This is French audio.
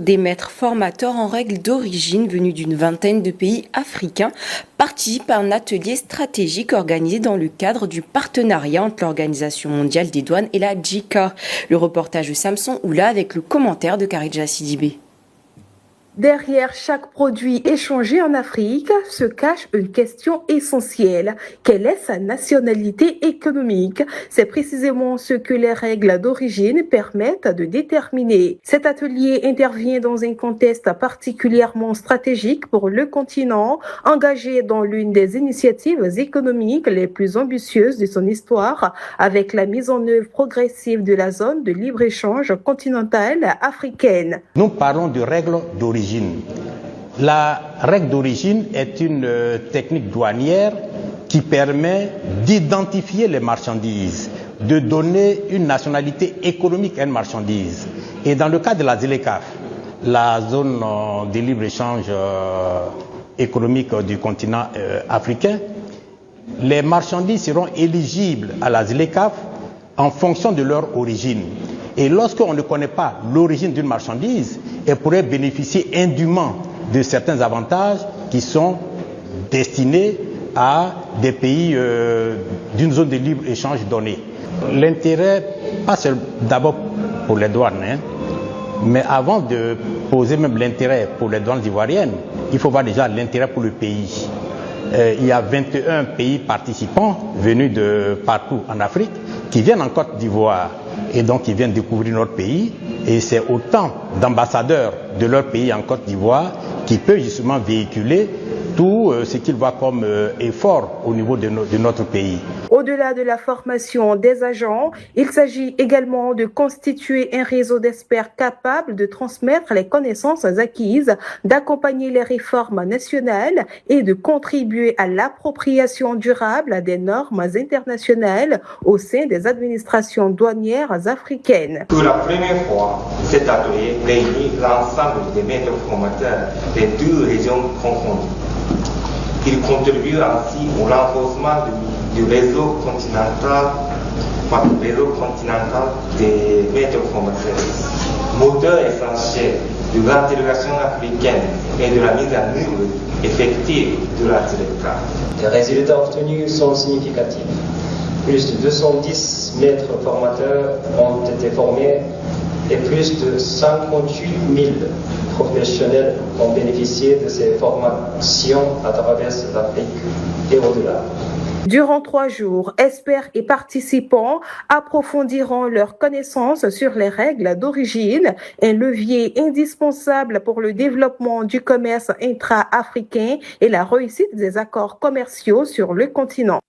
Des maîtres formateurs en règles d'origine venus d'une vingtaine de pays africains participent à un atelier stratégique organisé dans le cadre du partenariat entre l'Organisation mondiale des douanes et la JICA. Le reportage de Samson Oula avec le commentaire de Kharidja Sidibé. Derrière chaque produit échangé en Afrique se cache une question essentielle. Quelle est sa nationalité économique? C'est précisément ce que les règles d'origine permettent de déterminer. Cet atelier intervient dans un contexte particulièrement stratégique pour le continent, engagé dans l'une des initiatives économiques les plus ambitieuses de son histoire, avec la mise en œuvre progressive de la zone de libre-échange continentale africaine. Nous parlons de règles d'origine. La règle d'origine est une technique douanière qui permet d'identifier les marchandises, de donner une nationalité économique à une marchandise. Et dans le cas de la ZLECAf, la zone de libre-échange économique du continent africain, les marchandises seront éligibles à la ZLECAf en fonction de leur origine. Et lorsqu'on ne connaît pas l'origine d'une marchandise, elle pourrait bénéficier indûment de certains avantages qui sont destinés à des pays d'une zone de libre-échange donnée. L'intérêt, pas seulement d'abord pour les douanes, mais avant de poser même l'intérêt pour les douanes ivoiriennes, il faut voir déjà l'intérêt pour le pays. Il y a 21 pays participants venus de partout en Afrique qui viennent en Côte d'Ivoire et donc ils viennent découvrir notre pays, et c'est autant d'ambassadeurs de leur pays en Côte d'Ivoire qui peuvent justement véhiculer tout ce qu'ils voient comme effort au niveau de notre pays. Au-delà de la formation des agents, il s'agit également de constituer un réseau d'experts capables de transmettre les connaissances acquises, d'accompagner les réformes nationales et de contribuer à l'appropriation durable des normes internationales au sein des administrations douanières africaines. Pour la première fois, cet atelier réunit l'ensemble des maîtres formateurs des deux régions confondues. Il contribue ainsi au renforcement du réseau continental des maîtres formateurs, moteur essentiel de l'intégration africaine et de la mise en œuvre effective de la ZLECAf. Les résultats obtenus sont significatifs. Plus de 210 maîtres formateurs ont été formés et plus de 58 000 professionnels ont bénéficié de ces formations à travers l'Afrique et au-delà. Durant 3 jours, experts et participants approfondiront leurs connaissances sur les règles d'origine, un levier indispensable pour le développement du commerce intra-africain et la réussite des accords commerciaux sur le continent.